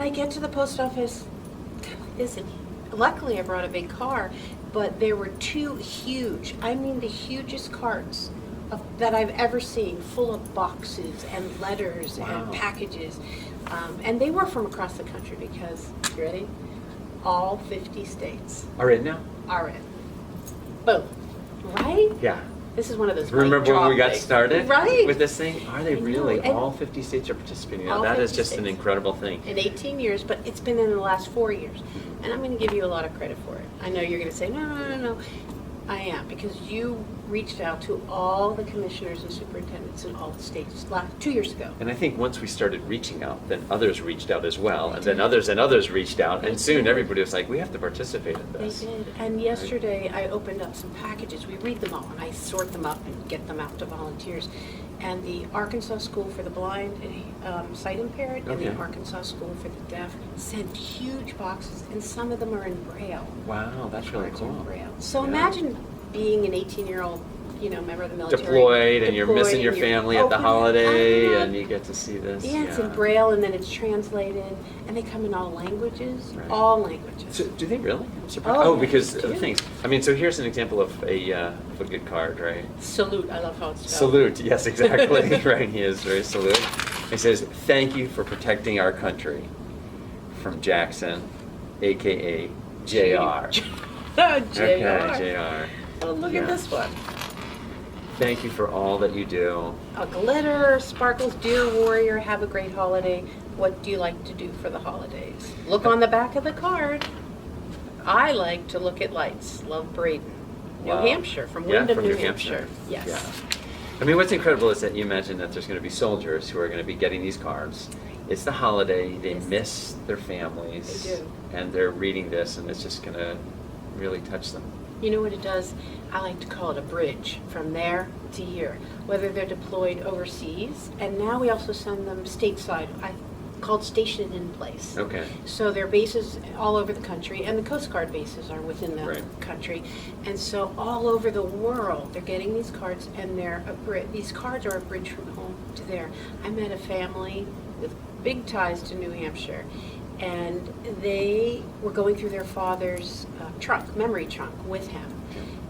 I get to the post office, luckily I brought a big car, but there were two huge, I mean the hugest carts that I've ever seen, full of boxes and letters and packages. And they were from across the country because, you ready? All 50 states Are in now? are in. Boom. Right? Yeah. This is one of those Remember when we got things. started Right. with this thing? Are they I know, really? and All 50 states are participating now. all That is 50 just an states. incredible thing. In 18 years, but it's been in the last 4 years. And I'm going to give you a lot of credit for it. I know you're going to say, no. I am, because you reached out to all the commissioners and superintendents in all the states 2 years ago. And I think once we started reaching out, then others reached out as well, They and then did. others reached out, They and soon did. everybody was like, we have to participate in They this. did. And yesterday I opened up some packages. We read them all and I sort them up and get them out to volunteers. And the Arkansas School for the Blind and Sight Impaired and the Okay. Arkansas School for the Deaf sent huge boxes, and some of them are in Braille. Wow, that's really Cards in cool. Braille. So Yeah. imagine being an 18-year-old, member of the military. Deployed, and you're missing your and you're family at the opening it holiday, up. and you get to see this. Yeah, it's in Braille, and then it's translated, and they come in all languages, Right. all languages. So, do they really? I'm surprised. Oh, Because they of the do. things. I mean, so here's an example of a good card, right? Salute, I love how it's spelled. Salute, yes, exactly. Right, he is very salute. He says, "Thank you for protecting our country." From Jackson, AKA JR. JR. Okay, JR. Oh, look Yeah. at this one. Thank you for all that you do. A glitter, sparkles, dear warrior, have a great holiday. What do you like to do for the holidays? Look on the back of the card. I like to look at lights. Love Braden. Wow. New Hampshire, from Yeah, Wyndham, from New New Hampshire. Hampshire. Yes. Yeah. I mean, what's incredible is that you imagine that there's going to be soldiers who are going to be getting these cards. It's the holiday, they Yes. miss their families. They do. And they're reading this, and it's just going to really touch them. You know what it does? I like to call it a bridge from there to here, whether they're deployed overseas, and now we also send them stateside. I called Station in Place. Okay. So there are bases all over the country, and the Coast Guard bases are within the Right. country. And so all over the world, they're getting these cards, and these cards are a bridge from home to there. I met a family with big ties to New Hampshire, and they were going through their father's memory trunk with him.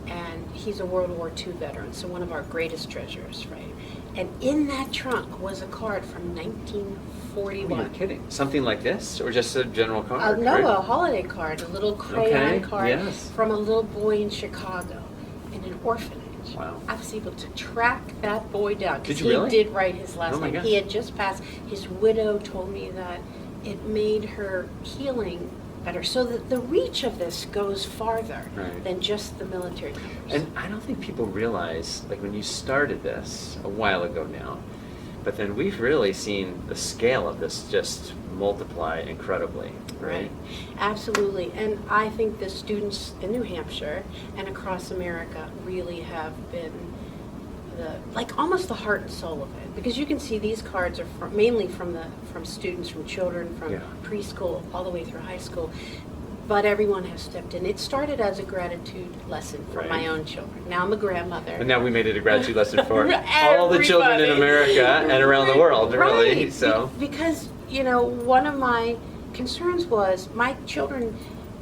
And he's a World War II veteran, so one of our greatest treasures, right? And in that trunk was a card from 1941. You're kidding. Something like this, or just a general card? No, right? a holiday card, a little crayon Okay, card yes. from a little boy in Chicago in an orphanage. Wow. I was able to track that boy down. 'Cause Did you really? He did write his last Oh my name. gosh. He had just passed. His widow told me that it made her healing better. So that the reach of this goes farther Right. than just the military members. And I don't think people realize, like when you started this a while ago now, but then we've really seen the scale of this just multiply incredibly, right? Absolutely. And I think the students in New Hampshire and across America really have been almost the heart and soul of it, because you can see these cards are mainly from students, from children, from Yeah. preschool all the way through high school. But everyone has stepped in. It started as a gratitude lesson for Right. my own children. Now I'm a grandmother. And now we made it a gratitude lesson for all the children in Everybody. America and around the world, really. Right. So, Because, one of my concerns was my children,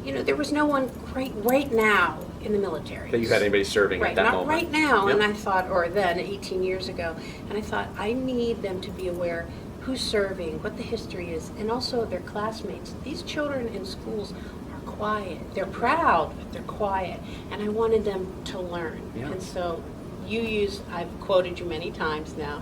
there was no one right now in the military. that you had anybody serving Right, at that not moment. right now. Yep. And I thought, or then 18 years ago, and I thought I need them to be aware who's serving, what the history is, and also their classmates. These children in schools are quiet. They're proud, but they're quiet. And I wanted them to learn. Yeah. And so I've quoted you many times now,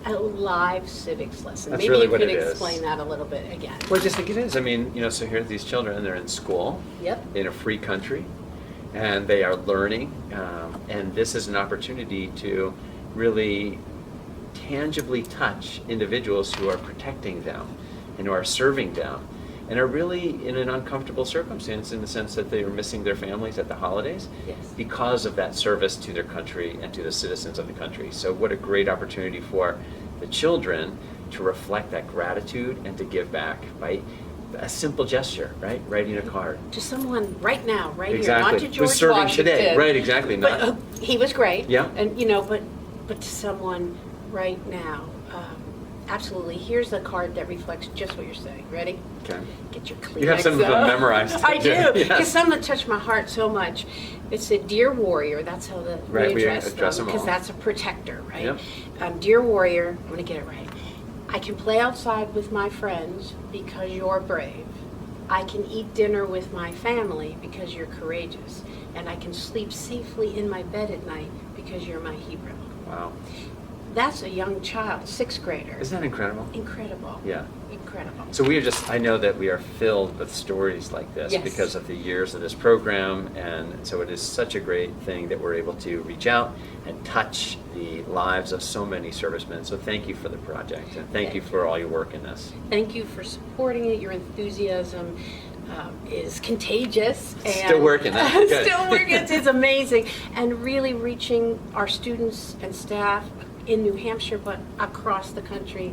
a live civics lesson. That's Maybe really you what could it is. explain that a little bit again. Well, I just think it is. I mean, so here are these children, they're in school, Yep. in a free country, and they are learning, and this is an opportunity to really tangibly touch individuals who are protecting them and who are serving them and are really in an uncomfortable circumstance in the sense that they are missing their families at the holidays Yes. because of that service to their country and to the citizens of the country. So what a great opportunity for the children to reflect that gratitude and to give back by a simple gesture, right? Writing a card. To someone right now, right Exactly. here, not to George Who's serving Washington. today. Right, exactly. But Not, he was great. Yeah. And but to someone right now, Absolutely. Here's a card that reflects just what you're saying. Ready? Okay. Get your Kleenex. You have some of them out. memorized. I do, Yes. because some that touch my heart so much. It said, "Dear Warrior." That's how Right, we we address address them because all. that's a protector, right? Yep. Dear Warrior, I'm going to get it right. I can play outside with my friends because you're brave. I can eat dinner with my family because you're courageous. And I can sleep safely in my bed at night because you're my hero. Wow. That's a young child, 6th grader. Isn't that incredible? Incredible. Yeah. Incredible. So I know that we are filled with stories like this Yes. because of the years of this program, and so it is such a great thing that we're able to reach out and touch the lives of so many servicemen. So thank you for the project, and thank you for all your work in this. Thank you for supporting it. Your enthusiasm is contagious. And Still working, huh? Good. Still working. It's amazing. And really reaching our students and staff in New Hampshire, but across the country.